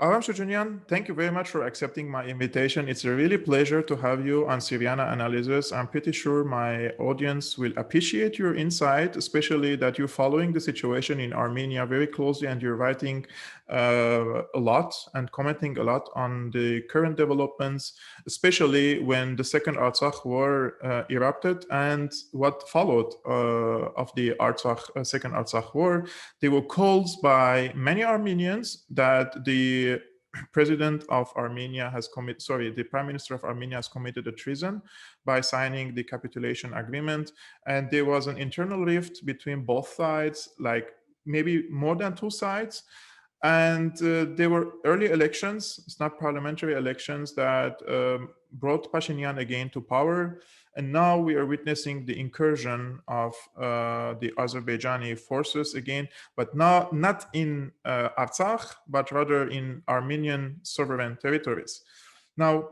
Aram Shoujounian, thank you very much for accepting my invitation. It's a really pleasure to have you on Syriana analysis. I'm pretty sure my audience will appreciate your insight, especially that you're following the situation in Armenia very closely and you're writing a lot and commenting a lot on the current developments, especially when the Second Artsakh War erupted and what followed of the Second Artsakh War. There were calls by many Armenians that the president of Armenia has the prime minister of Armenia has committed a treason by signing the capitulation agreement. And there was an internal rift between both sides, like maybe more than two sides. And there were early elections, it's not parliamentary elections, that brought Pashinyan again to power. And now we are witnessing the incursion of the Azerbaijani forces again, but not in Artsakh, but rather in Armenian sovereign territories. Now,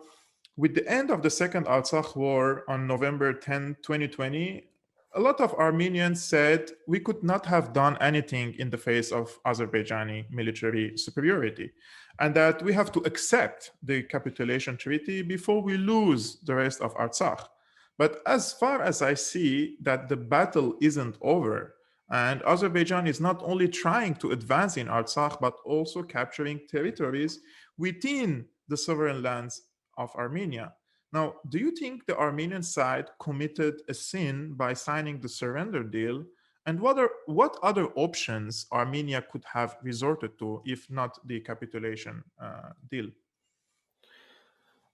with the end of the Second Artsakh War on November 10, 2020, a lot of Armenians said we could not have done anything in the face of Azerbaijani military superiority, and that we have to accept the capitulation treaty before we lose the rest of Artsakh. But as far as I see that the battle isn't over, and Azerbaijan is not only trying to advance in Artsakh, but also capturing territories within the sovereign lands of Armenia. Now, do you think the Armenian side committed a sin by signing the surrender deal? And what other options Armenia could have resorted to if not the capitulation deal?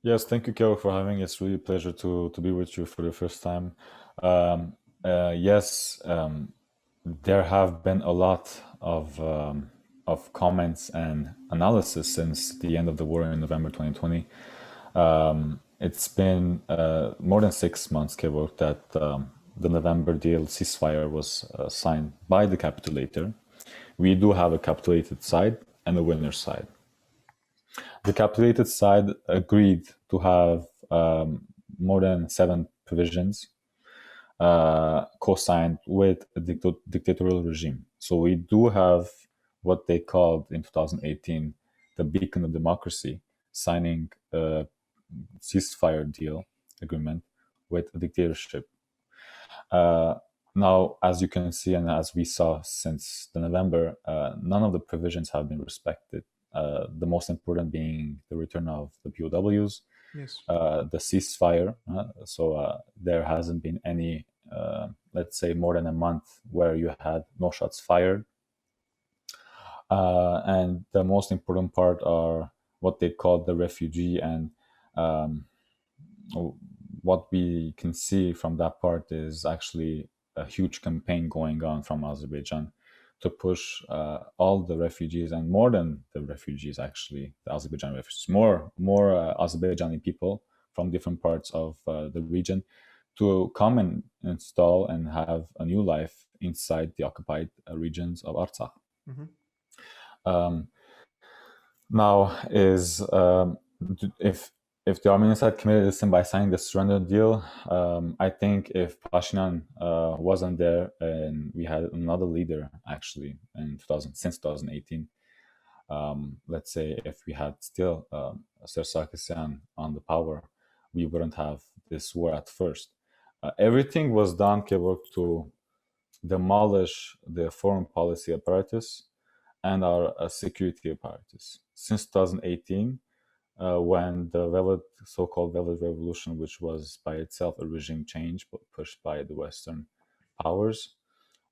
Yes, thank you, Kero, for having. It's really a pleasure to be with you for the first time. Yes, there have been a lot of comments and analysis since the end of the war in November 2020. It's been more than 6 months, Kero, that the November deal ceasefire was signed by the capitulator. We do have a capitulated side and a winner's side. The capitulated side agreed to have more than 7 provisions co-signed with a dictatorial regime. So we do have what they called in 2018 the beacon of democracy, signing a ceasefire deal agreement with a dictatorship. Now, as you can see, and as we saw since the November, none of the provisions have been respected. The most important being the return of the POWs, yes, the ceasefire. So there hasn't been any, let's say, more than a month where you had no shots fired. And the most important part are what they call the refugee, and what we can see from that part is actually a huge campaign going on from Azerbaijan to push all the refugees, and more than the refugees, actually, the Azerbaijani refugees, more Azerbaijani people from different parts of the region to come and install and have a new life inside the occupied regions of Artsakh. Mm-hmm. Now, if the Armenian side committed this sin by signing the surrender deal, I think if Pashinyan wasn't there and we had another leader actually since 2018, let's say if we had still Sir Sarkisyan on the power, we wouldn't have this war at first. Everything was done, Kevork, to demolish the foreign policy apparatus and our security apparatus. Since 2018, when the so-called Velvet Revolution, which was by itself a regime change but pushed by the Western powers,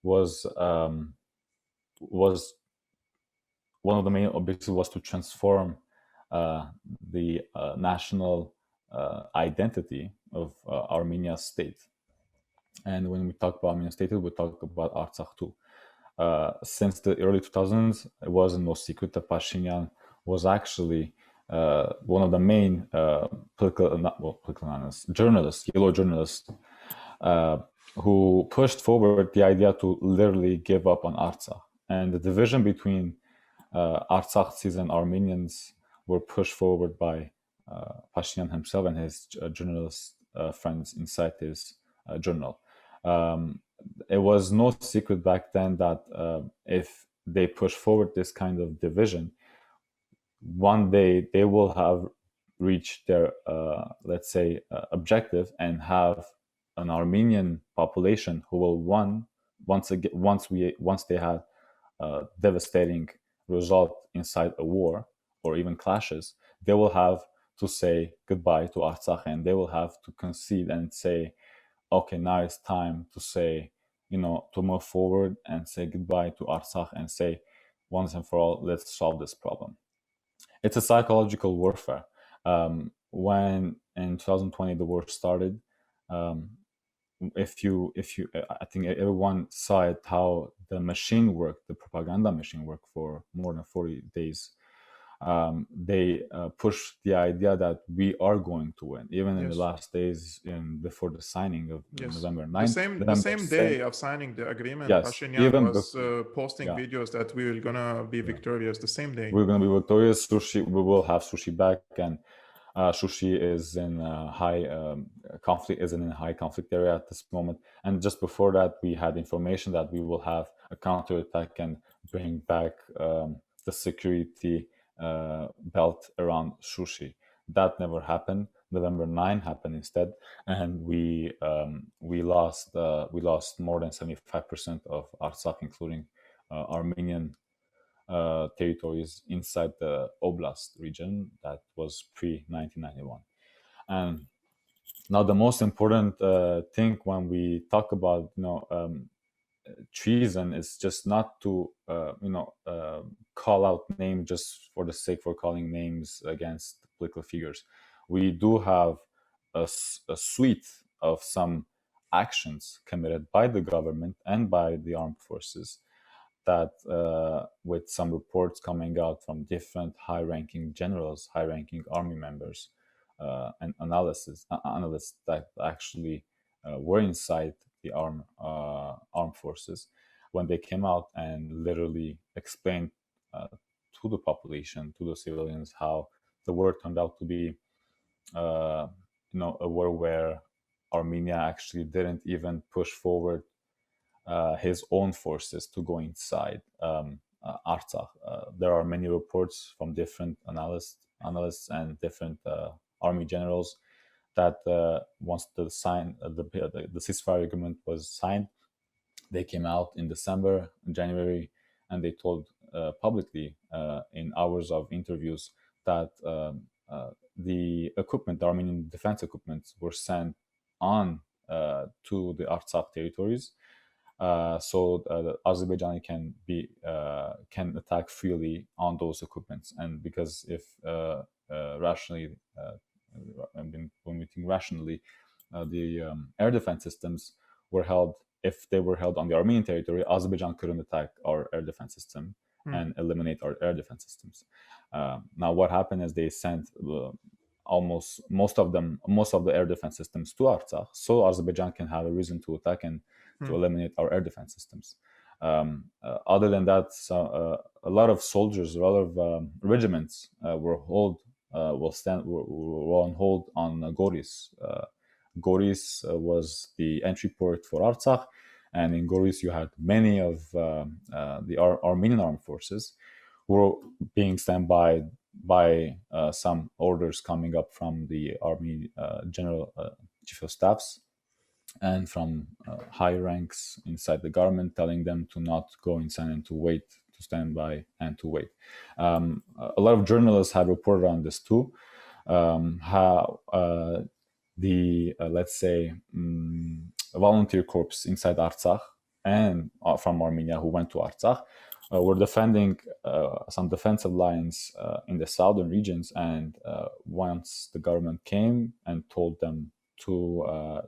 was one of the main objectives was to transform the national identity of Armenia's state. And when we talk about Armenian state, we talk about Artsakh too. Since the early 2000s, it wasn't no secret that Pashinyan was actually one of the main political analysts, yellow journalists, who pushed forward the idea to literally give up on Artsakh. And the division between Artsakhites and Armenians were pushed forward by Pashinyan himself and his journalist friends inside his journal. It was no secret back then that if they push forward this kind of division, one day they will have reached their, let's say, objective, and have an Armenian population who will once they had a devastating result inside a war or even clashes, they will have to say goodbye to Artsakh, and they will have to concede and say, okay, now it's time to say, to move forward and say goodbye to Artsakh and say, once and for all, let's solve this problem. It's a psychological warfare. When in 2020 the war started, if you, I think everyone saw it, how the machine worked, the propaganda machine worked for more than 40 days. They pushed the idea that we are going to win, even in the last days before the signing of November 9th. The same day of signing the agreement, Pashinyan was posting videos that we're gonna be victorious the same day. We're gonna be victorious. We will have sushi back, and sushi is in high conflict area at this moment. And just before that, we had information that we will have a counterattack and bring back the security belt around sushi. That never happened. November 9 happened instead, and we lost more than 75% of Artsakh, including Armenian territories inside the Oblast region that was pre-1991. And now the most important thing when we talk about treason is just not to call out names just for the sake for calling names against political figures. We do have a suite of some actions committed by the government and by the armed forces that with some reports coming out from different high-ranking generals, high-ranking army members, and analysts that actually were inside the armed forces, when they came out and literally explained to the population, to the civilians, how the war turned out to be a war where Armenia actually didn't even push forward his own forces to go inside Artsakh. There are many reports from different analysts and different army generals that once the ceasefire agreement was signed, they came out in December, January, and they told publicly in hours of interviews that the Armenian defense equipment, were sent on to the Artsakh territories, so the Azerbaijani can attack freely on those equipments. And because if rationally, when we think rationally, the air defense systems were held. If they were held on the Armenian territory, Azerbaijan couldn't attack our air defense system and eliminate our air defense systems. Now, what happened is they sent almost most of the air defense systems to Artsakh, so Azerbaijan can have a reason to attack and to eliminate our air defense systems. Other than that, a lot of soldiers, a lot of regiments were on hold on Goris. Goris was the entry port for Artsakh, and in Goris you had many of the Armenian armed forces who were being stand by some orders coming up from the Army General Chief of Staffs and from high ranks inside the government, telling them to not go inside and to wait, to stand by and to wait. A lot of journalists have reported on this too, how the let's say volunteer corps inside Artsakh and from Armenia who went to Artsakh were defending some defensive lines in the southern regions, and once the government came and told them to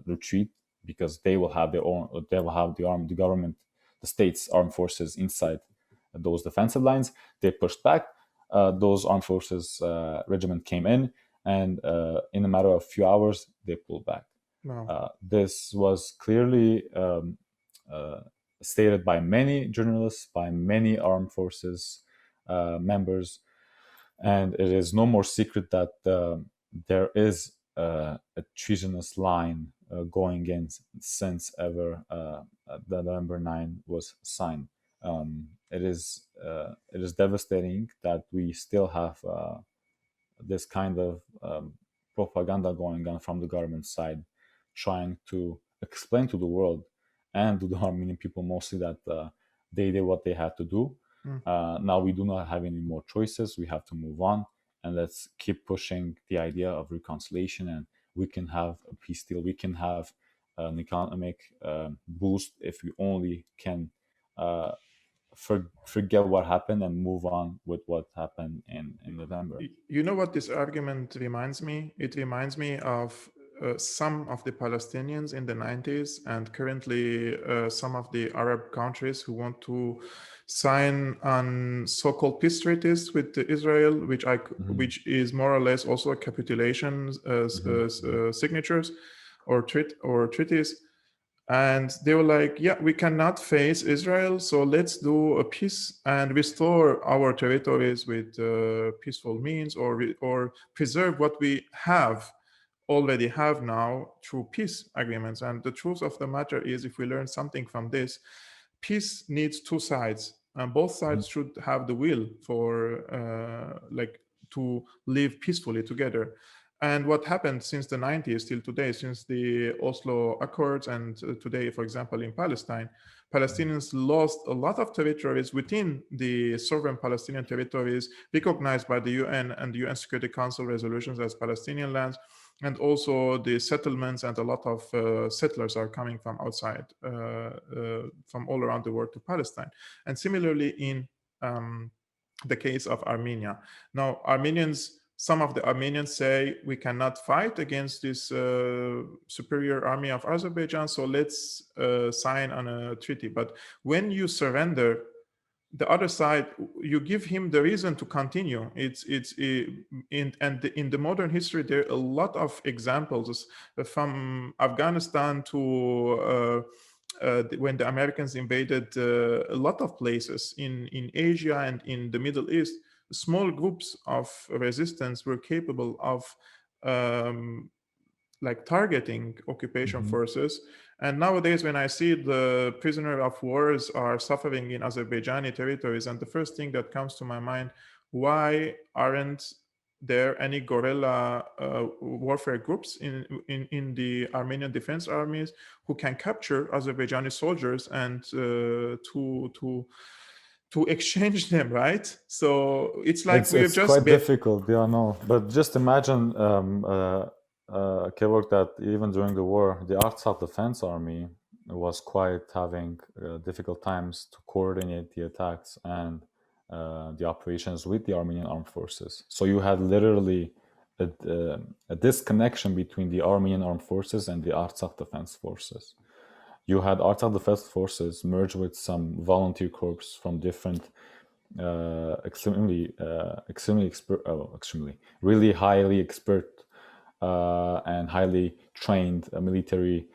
retreat because they will have the government, the state's armed forces inside those defensive lines, they pushed back. Those armed forces regiment came in, and in a matter of few hours, they pulled back. Wow. This was clearly stated by many journalists, by many armed forces members, and it is no more secret that there is a treasonous line going in since ever the November 9 was signed. it is devastating that we still have this kind of propaganda going on from the government side, trying to explain to the world and to the Armenian people mostly that they did what they had to do. Now we do not have any more choices. We have to move on, and let's keep pushing the idea of reconciliation, and we can have a peace deal. We can have an economic boost if we only can forget what happened and move on with what happened in November. You know what this argument reminds me? It reminds me of some of the Palestinians in the 90s and currently some of the Arab countries who want to sign on so-called peace treaties with Israel, which is more or less also a capitulation signatures or treaties. And they were like, yeah, we cannot face Israel, so let's do a peace and restore our territories with peaceful means, or preserve what we already have now through peace agreements. And the truth of the matter is, if we learn something from this, peace needs two sides, and both sides should have the will for to live peacefully together. And what happened since the 90s till today, since the Oslo Accords, and today, for example, in Palestine, Palestinians lost a lot of territories within the sovereign Palestinian territories recognized by the UN and the UN Security Council resolutions as Palestinian lands. And also the settlements, and a lot of settlers are coming from outside, from all around the world to Palestine. And similarly in the case of Armenia. Now, some of the Armenians say we cannot fight against this superior army of Azerbaijan, so let's sign on a treaty. But when you surrender, the other side, you give him the reason to continue. In the modern history, there are a lot of examples from Afghanistan to when the Americans invaded a lot of places in Asia and in the Middle East. Small groups of resistance were capable of targeting occupation forces. And nowadays, when I see the prisoner of wars are suffering in Azerbaijani territories, and the first thing that comes to my mind, why aren't there any guerrilla warfare groups in the Armenian defense armies who can capture Azerbaijani soldiers and to exchange them, right? So it's like it's quite difficult, yeah, no. But just imagine, Kevork, that even during the war, the Artsakh Defense Army was quite having difficult times to coordinate the attacks and the operations with the Armenian armed forces. So you had literally a disconnection between the Armenian armed forces and the Artsakh Defense Forces. You had Artsakh Defense Forces merge with some volunteer corps from different really highly expert and highly trained military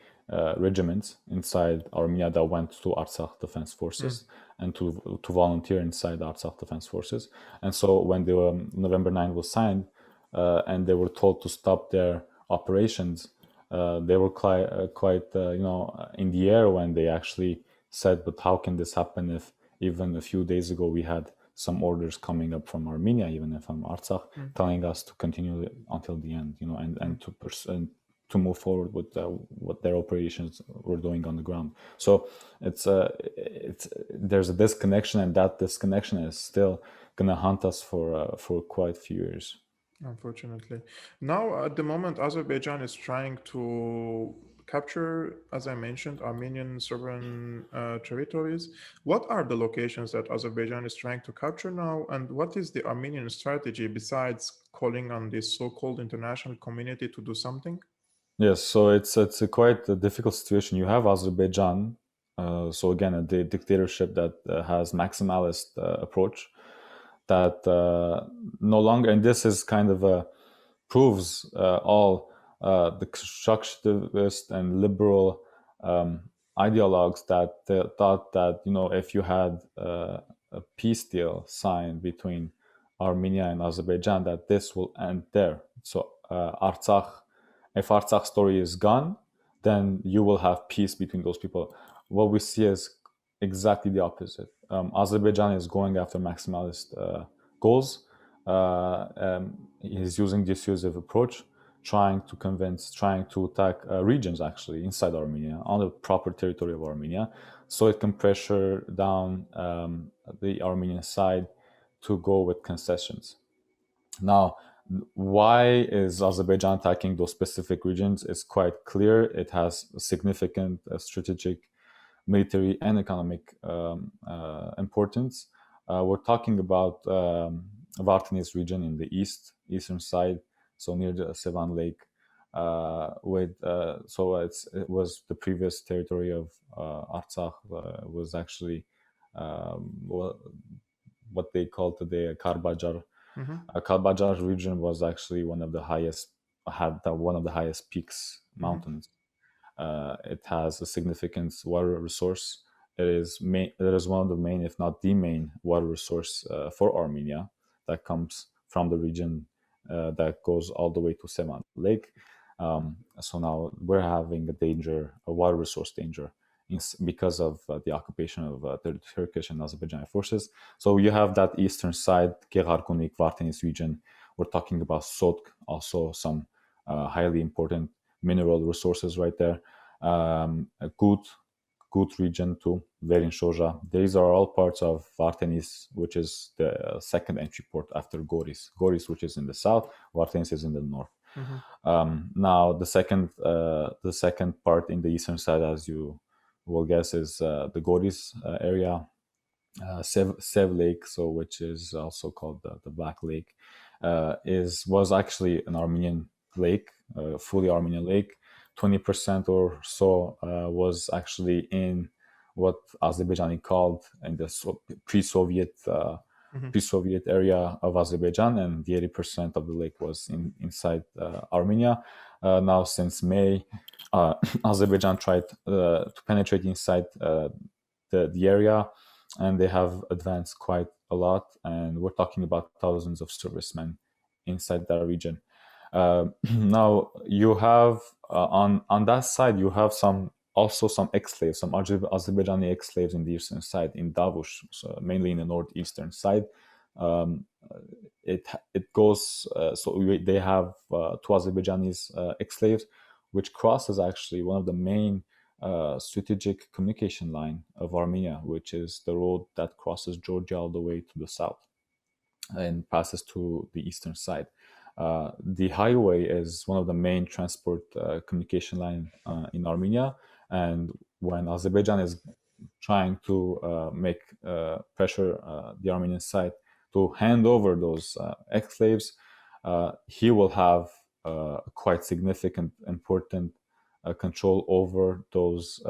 regiments inside Armenia that went to Artsakh Defense Forces and to volunteer inside the Artsakh Defense Forces. And so when the November 9 was signed and they were told to stop their operations, they were quite in the air when they actually said, but how can this happen if even a few days ago we had some orders coming up from Armenia, even from Artsakh, telling us to continue until the end, and to move forward with what their operations were doing on the ground. So there's a disconnection, and that disconnection is still gonna haunt us for quite a few years. Unfortunately. Now, at the moment, Azerbaijan is trying to capture, as I mentioned, Armenian sovereign territories. What are the locations that Azerbaijan is trying to capture now? And what is the Armenian strategy besides calling on this so-called international community to do something? Yes, so it's a quite a difficult situation. You have Azerbaijan, so again, a dictatorship that has maximalist approach, that no longer, and this is kind of proves all the constructivist and liberal ideologues that thought that if you had a peace deal signed between Armenia and Azerbaijan, that this will end there. So if Artsakh story is gone, then you will have peace between those people. What we see is exactly the opposite. Azerbaijan is going after maximalist goals. He's using dissuasive approach, trying to attack regions actually inside Armenia on the proper territory of Armenia, so it can pressure down the Armenian side to go with concessions. Now, why is Azerbaijan attacking those specific regions? It's quite clear. It has significant strategic, military, and economic importance. We're talking about Vartani's region in the eastern side, so near the Sevan Lake. It was the previous territory of Artsakh. Was actually what they call today Karbajar. Karbajar region was actually one of the highest peaks, mountains. It has a significant water resource. It is one of the main, if not the main, water resource for Armenia that comes from the region that goes all the way to Sevan Lake. So now we're having a water resource danger because of the occupation of the Turkish and Azerbaijani forces. So you have that eastern side, Gegharkunik, Vartanis region. We're talking about Sotk, also some highly important mineral resources right there. A good region too, Verin Shoja. These are all parts of Vartanis, which is the second entry port after Goris. Goris, which is in the south, Vartanis is in the north. Now the second part in the eastern side, as you will guess, is the Goris area, Sev Lake, which is also called the Black Lake, was actually an Armenian lake, fully Armenian lake. 20% or so was actually in what Azerbaijani called in the pre-Soviet area of Azerbaijan, and the 80% of the lake was inside Armenia. Now, since May, Azerbaijan tried to penetrate inside the area, and they have advanced quite a lot. And we're talking about thousands of servicemen inside that region. Now you have on that side you have some ex-slaves, some Azerbaijani ex-slaves in the eastern side, in Davush, so mainly in the northeastern side. It goes they have two Azerbaijanis ex-slaves, which crosses actually one of the main strategic communication line of Armenia, which is the road that crosses Georgia all the way to the south and passes to the eastern side. The highway is one of the main transport communication line in Armenia, and when Azerbaijan is trying to make pressure the Armenian side to hand over those ex-slaves, he will have quite significant, important control over those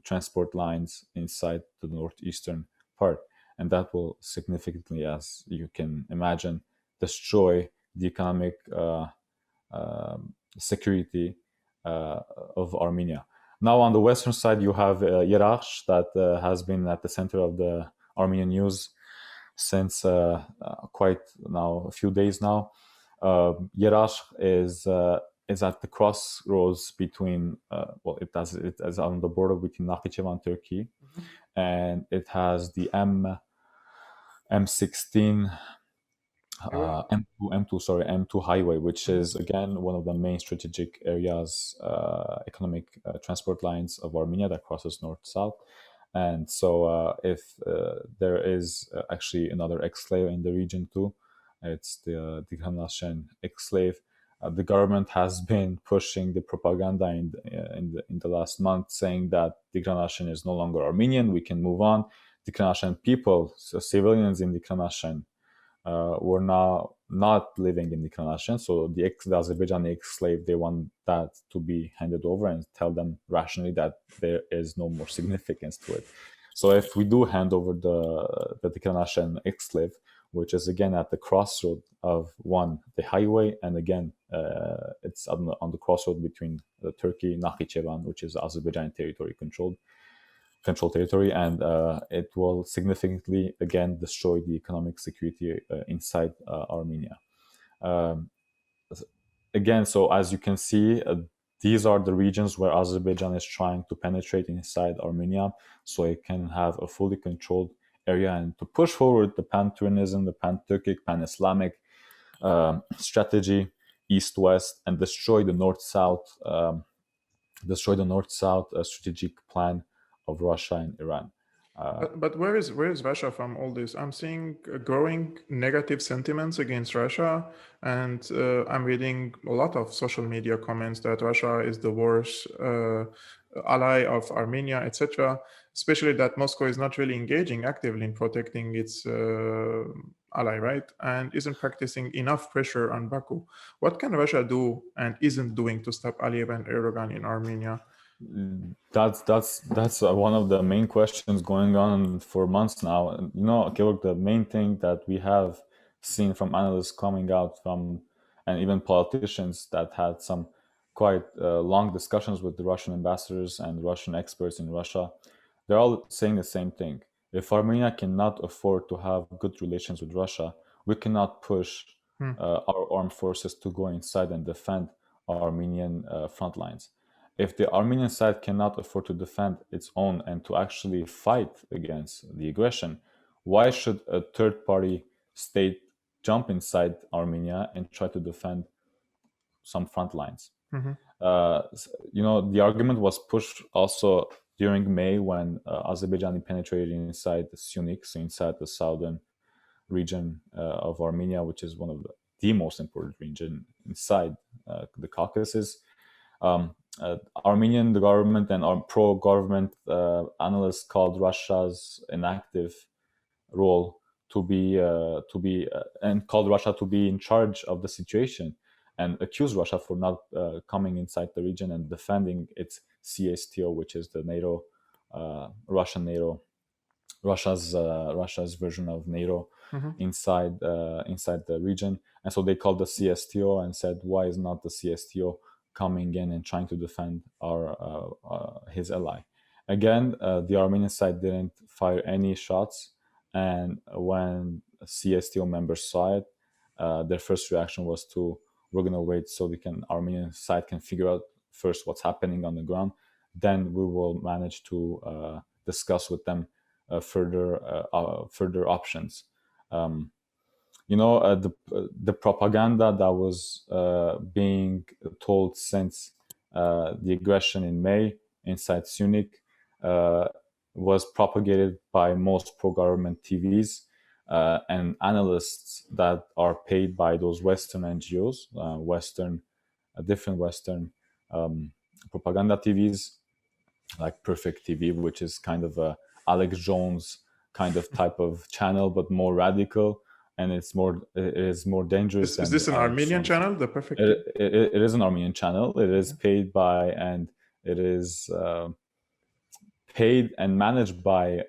transport lines inside the northeastern part, and that will significantly, as you can imagine, destroy the economic security of Armenia. Now, on the western side, you have Yerakh, that has been at the center of the Armenian news since quite now a few days now. Yerakh is at the crossroads between it is on the border between Nakhichevan and Turkey, and it has the M16 M2 highway, which is again one of the main strategic areas, economic transport lines of Armenia that crosses north-south. And so if there is actually another ex-slave in the region too, it's the Dikhanashen ex-slave. The government has been pushing the propaganda in the last month, saying that Dikhanashen is no longer Armenian, we can move on. Dikhanashen people, so civilians in Dikhanashen, were now not living in Dikhanashen, so the Azerbaijani ex-slave, they want that to be handed over and tell them rationally that there is no more significance to it. So if we do hand over the Dikhanashen ex-slave, which is again at the crossroad of the highway, and again it's on the crossroad between Turkey, Nakhichevan, which is Azerbaijani territory controlled territory, and it will significantly again destroy the economic security inside Armenia. Again, so as you can see, these are the regions where Azerbaijan is trying to penetrate inside Armenia, so it can have a fully controlled area and to push forward the pan-Turkism, the pan-Turkic, pan-Islamic strategy, east-west, and destroy the north-south strategic plan of Russia and Iran. But where is Russia from all this? I'm seeing growing negative sentiments against Russia, and I'm reading a lot of social media comments that Russia is the worst ally of Armenia, etc. Especially that Moscow is not really engaging actively in protecting its ally, right? And isn't practicing enough pressure on Baku. What can Russia do and isn't doing to stop Aliyev and Erdogan in Armenia? That's one of the main questions going on for months now. And, Georg, the main thing that we have seen from analysts coming out from, and even politicians that had some quite long discussions with the Russian ambassadors and Russian experts in Russia, they're all saying the same thing. If Armenia cannot afford to have good relations with Russia, we cannot push our armed forces to go inside and defend our Armenian front lines. If the Armenian side cannot afford to defend its own and to actually fight against the aggression, why should a third party state jump inside Armenia and try to defend some front lines? The argument was pushed also during May when Azerbaijani penetrated inside Syunik, so inside the southern region of Armenia, which is one of the most important region inside the Caucasus. Armenian government and pro-government analysts called Russia's inactive role and called Russia to be in charge of the situation, and accused Russia for not coming inside the region and defending its CSTO, which is the NATO, Russia's version of NATO inside the region. And so they called the CSTO and said, why is not the CSTO coming in and trying to defend his ally? Again, the Armenian side didn't fire any shots, and when CSTO members saw it, their first reaction was we're gonna wait so Armenian side can figure out first what's happening on the ground, then we will manage to discuss with them further options. The propaganda that was being told since the aggression in May inside Syunik was propagated by most pro-government TVs and analysts that are paid by those Western NGOs, different Western propaganda TVs, like Perfect TV, which is kind of a Alex Jones kind of type of channel, but more radical, and it is more dangerous. Is this an Armenian channel, the Perfect? It is an Armenian channel. It is paid by, and it is paid and managed by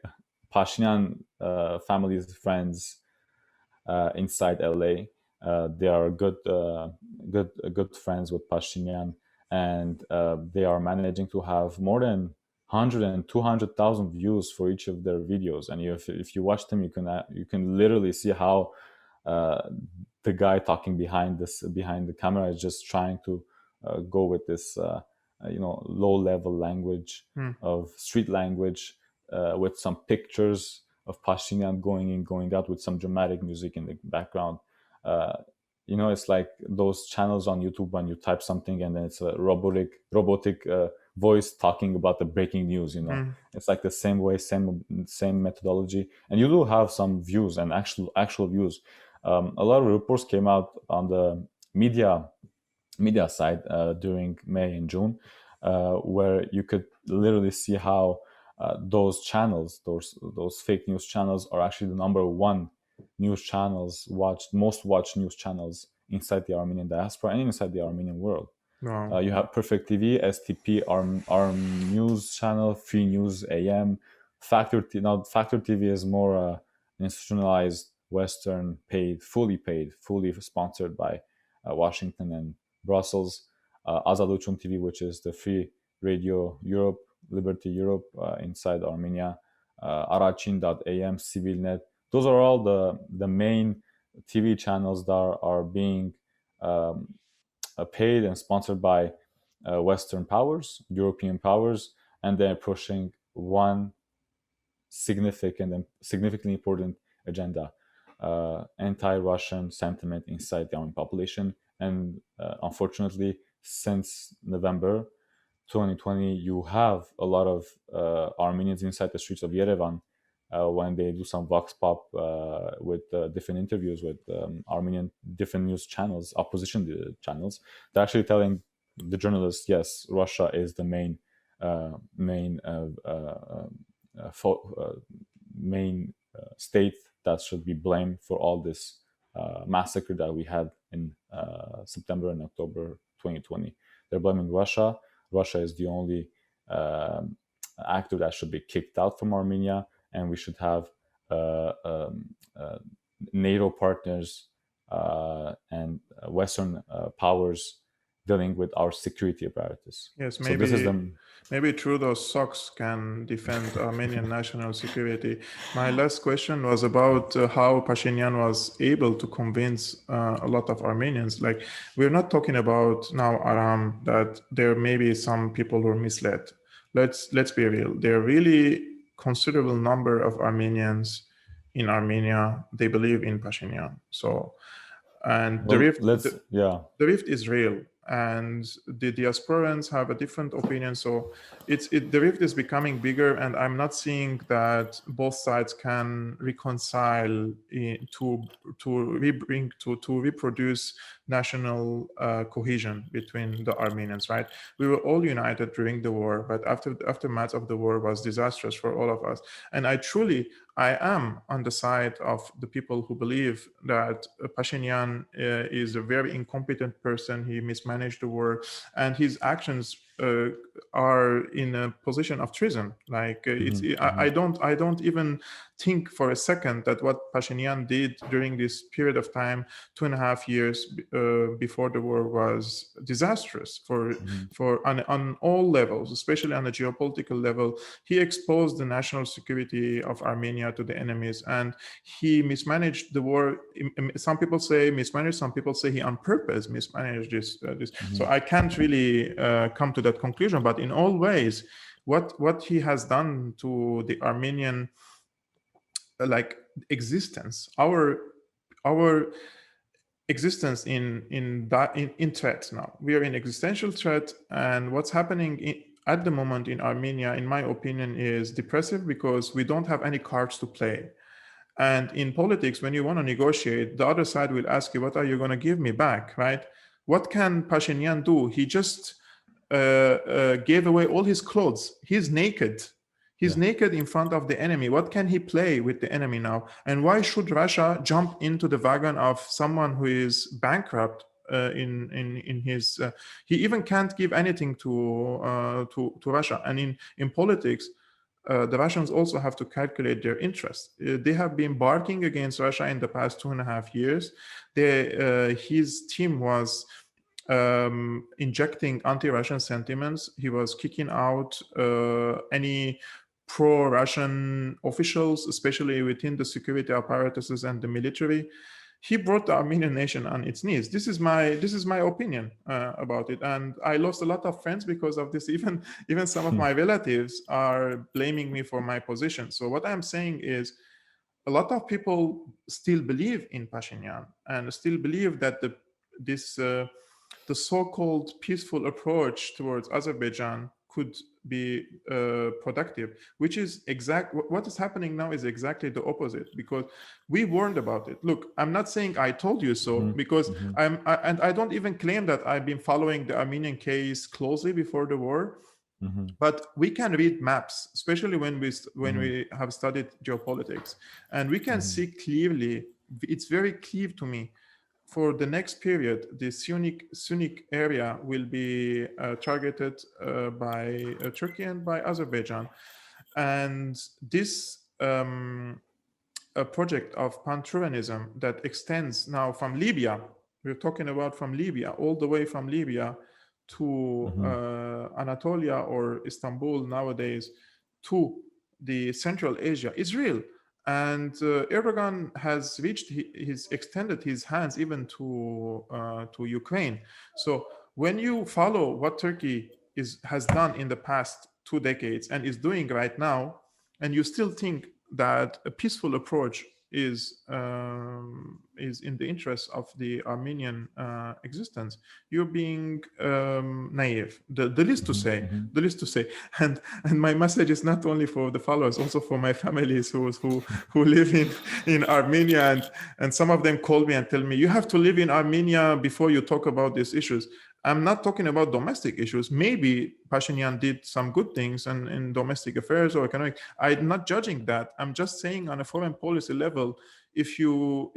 Pashinyan family's friends inside LA. They are good friends with Pashinyan, and they are managing to have more than 100 and 200,000 views for each of their videos. And if you watch them, you can literally see how the guy talking behind the camera is just trying to go with this low level language of street language with some pictures of Pashinyan going in, going out with some dramatic music in the background. It's like those channels on YouTube when you type something and then it's a robotic voice talking about the breaking news. It's like the same way, same methodology, and you do have some views and actual views. A lot of reports came out on the media side during May and June, where you could literally see how those channels, those fake news channels, are actually the number one news channels most watched news channels inside the Armenian diaspora and inside the Armenian world. Wow. You have Perfect TV, STP, Arm News channel, Free News AM, Factor TV is more institutionalized, Western, fully sponsored by Washington and Brussels. Azaluchun TV, which is the Free Radio Europe, Liberty Europe inside Armenia. Arachin.am, CivilNet. Those are all the main TV channels that are being paid and sponsored by Western powers, European powers, and they're pushing one significantly important agenda, anti-Russian sentiment inside the Armenian population. And unfortunately, since November 2020, you have a lot of Armenians inside the streets of Yerevan when they do some vox pop with different interviews with Armenian different news channels, opposition channels. They're actually telling the journalists, yes, Russia is the main state that should be blamed for all this massacre that we had in September and October 2020. They're blaming Russia. Russia is the only actor that should be kicked out from Armenia, and we should have NATO partners and Western powers dealing with our security apparatus. Yes, So maybe this is maybe through those socks can defend Armenian national security. My last question was about how Pashinyan was able to convince a lot of Armenians. Like, we're not talking about now, Aram, that there may be some people who are misled. Let's be real. There are really considerable number of Armenians in Armenia. They believe in Pashinyan. So, and the rift is real, and the diasporans have a different opinion. So the rift is becoming bigger, and I'm not seeing that both sides can reconcile to reproduce national cohesion between the Armenians. Right? We were all united during the war, but after the aftermath of the war was disastrous for all of us. And I am on the side of the people who believe that Pashinyan is a very incompetent person. He mismanaged the war, and his actions are in a position of treason. Like I don't even think for a second that what Pashinyan did during this period of time, 2.5 years before the war, was disastrous on all levels, especially on the geopolitical level. He exposed the national security of Armenia to the enemies, and he mismanaged the war. Some people say mismanaged, some people say he on purpose mismanaged this. So I can't really come to that conclusion, but in all ways, what he has done to the Armenian existence, our existence in threat now. We are in existential threat, and what's happening at the moment in Armenia, in my opinion, is depressive, because we don't have any cards to play. And in politics, when you want to negotiate, the other side will ask you, what are you going to give me back, right? What can Pashinyan do? He just gave away all his clothes. He's naked. He's naked in front of the enemy. What can he play with the enemy now? And why should Russia jump into the wagon of someone who is bankrupt in his? He even can't give anything to Russia. And in politics, the Russians also have to calculate their interests. They have been barking against Russia in the past 2.5 years. His team was injecting anti-Russian sentiments. He was kicking out any pro-Russian officials, especially within the security apparatuses and the military. He brought the Armenian nation on its knees. This is my opinion about it, and I lost a lot of friends because of this. Even some of my relatives are blaming me for my position. So what I'm saying is, a lot of people still believe in Pashinyan and still believe that the so-called peaceful approach towards Azerbaijan could be productive, which is what is happening now is exactly the opposite, because we warned about it. Look, I'm not saying I told you so, because I don't even claim that I've been following the Armenian case closely before the war. But we can read maps, especially when we have studied geopolitics, and we can see clearly. It's very clear to me. For the next period, the Sunnic area will be targeted by Turkey and by Azerbaijan. And this project of pan-Turanism that extends now from Libya, we're talking about from Libya, all the way from Libya to Anatolia or Istanbul nowadays, to the Central Asia, is real. And Erdogan has extended his hands even to Ukraine. So when you follow what Turkey has done in the past 2 decades and is doing right now, and you still think that a peaceful approach is in the interest of the Armenian existence, you're being naive. The least to say, the least to say. And my message is not only for the followers, also for my families who live in Armenia, and some of them call me and tell me, you have to live in Armenia before you talk about these issues. I'm not talking about domestic issues. Maybe Pashinyan did some good things in domestic affairs or economic. I'm not judging that. I'm just saying on a foreign policy level, if you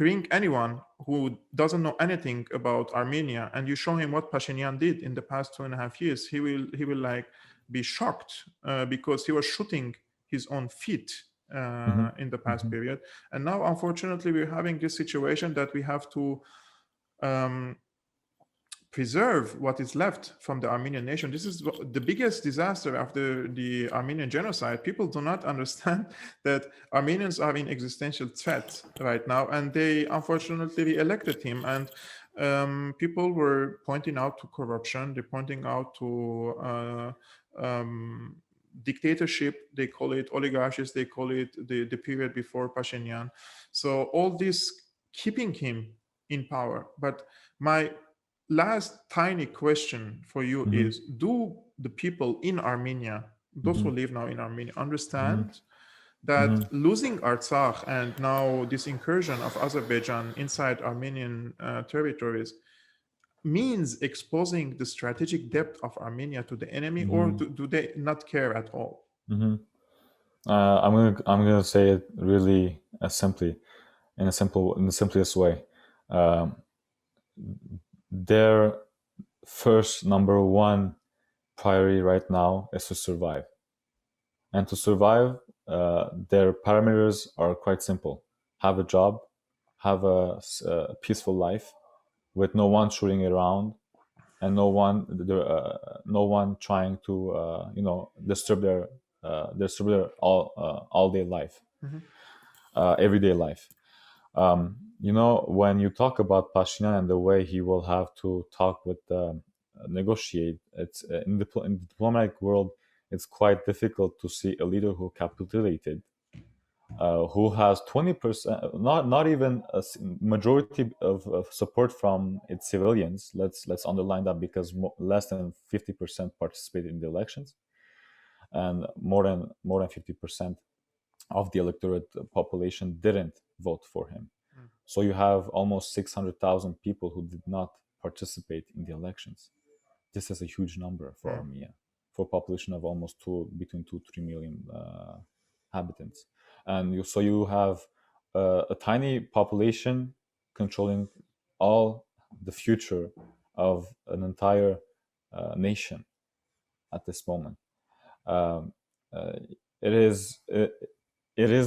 bring anyone who doesn't know anything about Armenia and you show him what Pashinyan did in the past 2.5 years, he will like be shocked because he was shooting his own feet in the past period. And now, unfortunately, we're having this situation that we have to preserve what is left from the Armenian nation. This is the biggest disaster after the Armenian genocide. People do not understand that Armenians are in existential threat right now, and they unfortunately elected him. And people were pointing out to corruption. They're pointing out to dictatorship. They call it oligarchies. They call it the period before Pashinyan. So all this keeping him in power. But my last tiny question for you is, do the people in Armenia, those who live now in Armenia, understand that losing Artsakh and now this incursion of Azerbaijan inside Armenian territories means exposing the strategic depth of Armenia to the enemy, or do they not care at all? I'm gonna say it really simply, in the simplest way. Their first number one priority right now is to survive, and to survive, their parameters are quite simple: have a job, have a peaceful life, with no one shooting around, and no one trying to disturb their all day life, everyday life. When you talk about Pashinyan and the way he will have to talk with negotiate, it's in the diplomatic world, it's quite difficult to see a leader who capitulated, who has 20%, not even a majority of support from its civilians. Let's underline that, because less than 50% participated in the elections, and more than 50% of the electorate population didn't vote for him. So you have almost 600,000 people who did not participate in the elections. This is a huge number for Armenia, for a population of almost between 2-3 million inhabitants. And so you have a tiny population controlling all the future of an entire nation at this moment. It is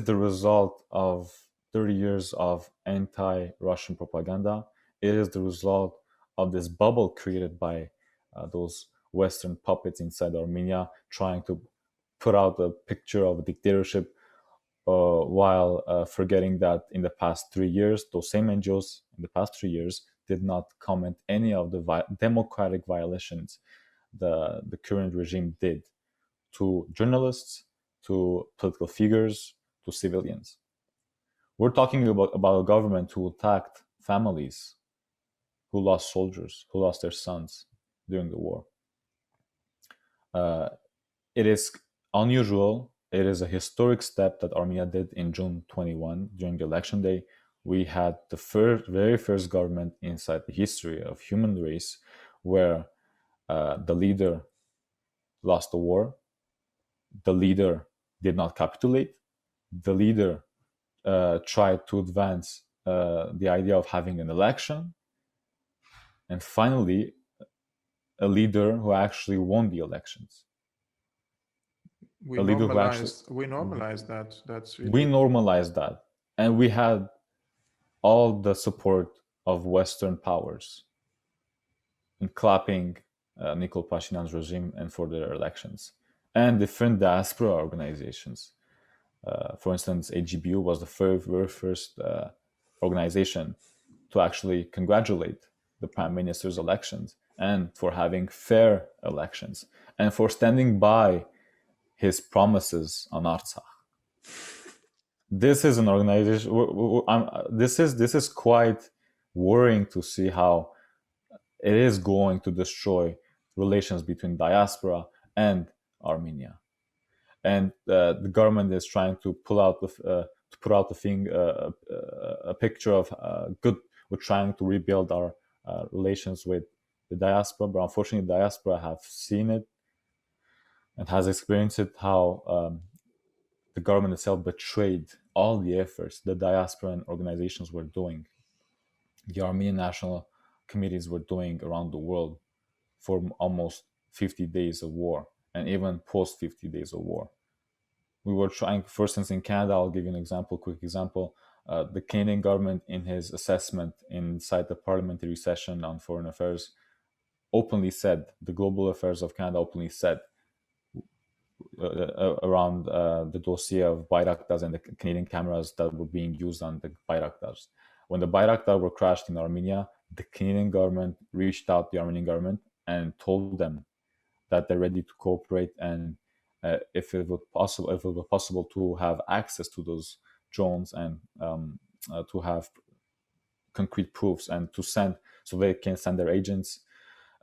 the result of 30 years of anti-Russian propaganda. It is the result of this bubble created by those Western puppets inside Armenia, trying to put out a picture of a dictatorship, while forgetting that in the past 3 years, those same NGOs in the past 3 years did not comment any of the democratic violations the current regime did to journalists, to political figures, to civilians. We're talking about a government who attacked families, who lost soldiers, who lost their sons during the war. It is unusual. It is a historic step that Armenia did in June 21 during the election day. We had the very first government inside the history of human race where the leader lost the war. The leader did not capitulate. The leader tried to advance the idea of having an election. And finally, a leader who actually won the elections. We normalized that. That's really... We normalized that. And we had all the support of Western powers in clapping Nikol Pashinyan's regime and for their elections. And different diaspora organizations. For instance, AGBU was the very first organization to actually congratulate the Prime Minister's elections and for having fair elections and for standing by his promises on Artsakh. This is an organization. This is quite worrying to see how it is going to destroy relations between diaspora and Armenia, and the government is trying to put out the thing, a picture of good. We're trying to rebuild our relations with the diaspora, but unfortunately, the diaspora have seen it and has experienced it, how the government itself betrayed all the efforts the diaspora and organizations were doing, the Armenian national committees were doing around the world for almost 50 days of war, and even post 50 days of war. We were trying, for instance, in Canada, I'll give you an quick example. The Canadian government, in his assessment inside the parliamentary session on foreign affairs, openly said, the Global Affairs of Canada openly said, around the dossier of Bayraktars and the Canadian cameras that were being used on the Bayraktars. When the Bayraktar were crashed in Armenia, the Canadian government reached out to the Armenian government and told them that they're ready to cooperate, and if it was possible to have access to those drones and to have concrete proofs, and to send, so they can send their agents,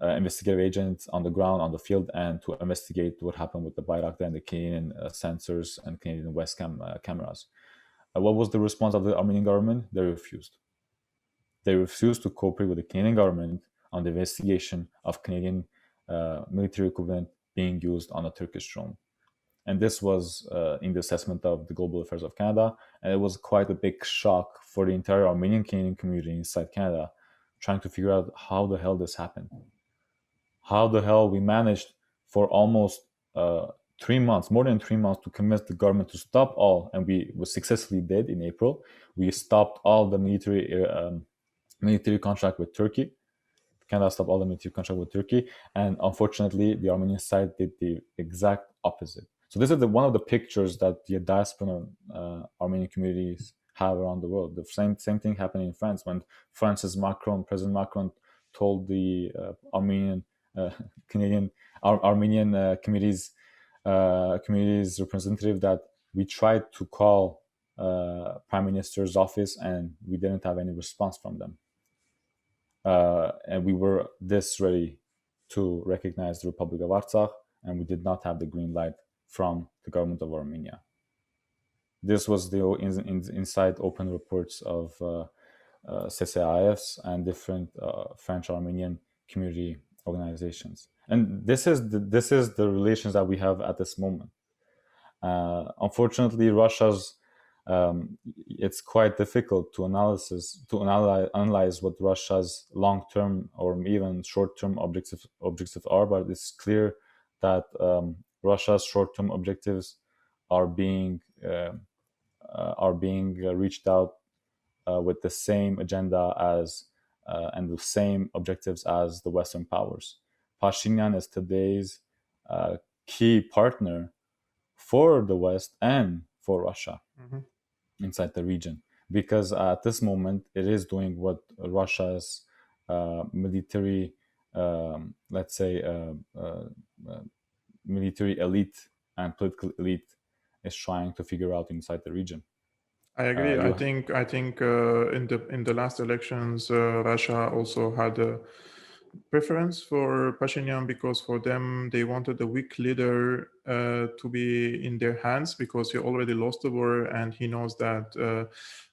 investigative agents on the ground, on the field, and to investigate what happened with the Bayraktar and the Canadian sensors and Canadian West cameras. What was the response of the Armenian government? They refused. They refused to cooperate with the Canadian government on the investigation of Canadian military equipment being used on a Turkish drone. And this was in the assessment of the Global Affairs of Canada, and it was quite a big shock for the entire Armenian Canadian community inside Canada, trying to figure out how the hell this happened. How the hell we managed for almost 3 months, more than 3 months, to convince the government to stop all, and we successfully did in April. We stopped all the military contract with Turkey. Canada stopped all the military contract with Turkey, and unfortunately, the Armenian side did the exact opposite. So this is one of the pictures that the diaspora Armenian communities have around the world. The same thing happened in France when President Macron, told the Armenian communities representative that we tried to call Prime Minister's office and we didn't have any response from them. And we were this ready to recognize the Republic of Artsakh, and we did not have the green light from the government of Armenia. This was the inside open reports of CCAFs and different French Armenian community organizations. And this is the relations that we have at this moment. Unfortunately, Russia's it's quite difficult to analyze what Russia's long-term or even short-term objectives are, but it's clear that Russia's short-term objectives are being reached out with the same agenda as and the same objectives as the Western powers. Pashinyan is today's key partner for the West and for Russia inside the region, because at this moment it is doing what Russia's military, military elite and political elite is trying to figure out inside the region. I agree. I think in the last elections, Russia also had a preference for Pashinyan, because for them they wanted a weak leader to be in their hands, because he already lost the war and he knows that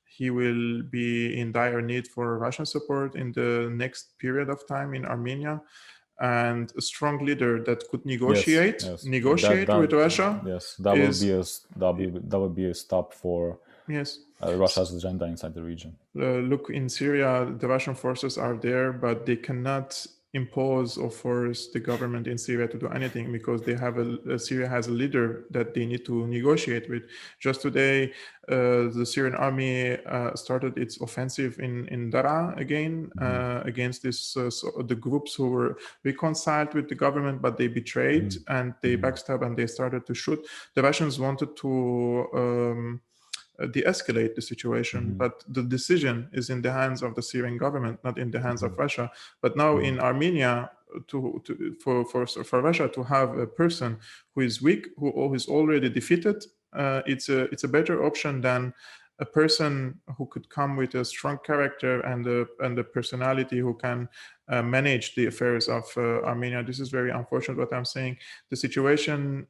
he will be in dire need for Russian support in the next period of time in Armenia. And a strong leader that could negotiate with Russia. Yes, that would be a stop for Russia's agenda inside the region. Look, in Syria, the Russian forces are there, but they cannot impose or force the government in Syria to do anything, because they have Syria has a leader that they need to negotiate with. Just today, the Syrian army started its offensive in Daraa again against the groups who were reconciled with the government, but they betrayed and they backstabbed and they started to shoot. The Russians wanted to de-escalate the situation, but the decision is in the hands of the Syrian government, not in the hands of Russia. But now in Armenia, for Russia to have a person who is weak, who is already defeated. It's a better option than a person who could come with a strong character and a personality who can manage the affairs of Armenia. This is very unfortunate what I'm saying. The situation,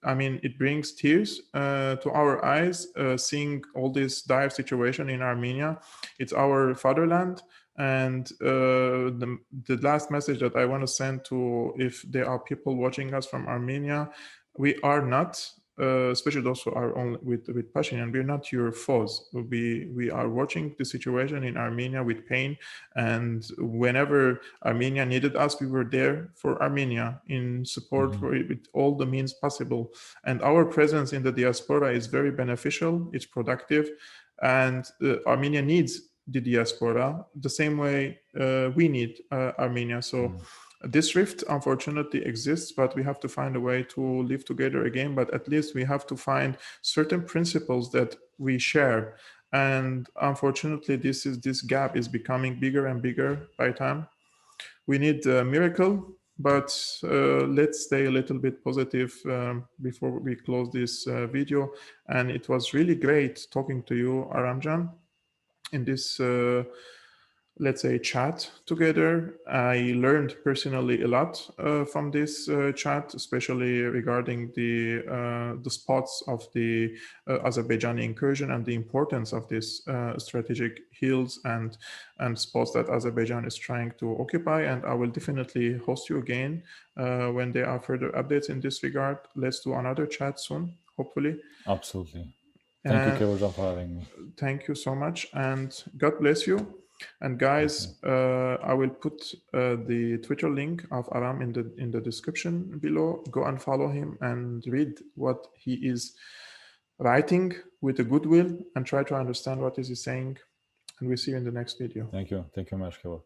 I mean, it brings tears to our eyes, seeing all this dire situation in Armenia. It's our fatherland. And the last message that I want to send to, if there are people watching us from Armenia, we are not, especially those who are only with Pashinyan, we're not your foes. We are watching the situation in Armenia with pain, and whenever Armenia needed us, we were there for Armenia in support for it with all the means possible. And our presence in the diaspora is very beneficial. It's productive, and Armenia needs the diaspora the same way we need Armenia. So this rift unfortunately exists, but we have to find a way to live together again. But at least we have to find certain principles that we share. And unfortunately, this gap is becoming bigger and bigger by time. We need a miracle, but let's stay a little bit positive before we close this video. And it was really great talking to you, Aramjan, in this let's say chat together. I learned personally a lot from this chat, especially regarding the spots of the Azerbaijani incursion and the importance of this strategic hills and spots that Azerbaijan is trying to occupy. And I will definitely host you again when there are further updates in this regard. Let's do another chat soon, hopefully. Absolutely. Thank you, Kevorjan, for having me. Thank you so much, and God bless you. And guys, I will put the Twitter link of Aram in the description below. Go and follow him and read what he is writing with a goodwill and try to understand what is he saying. And we'll see you in the next video. Thank you. Thank you much, Kevorjan.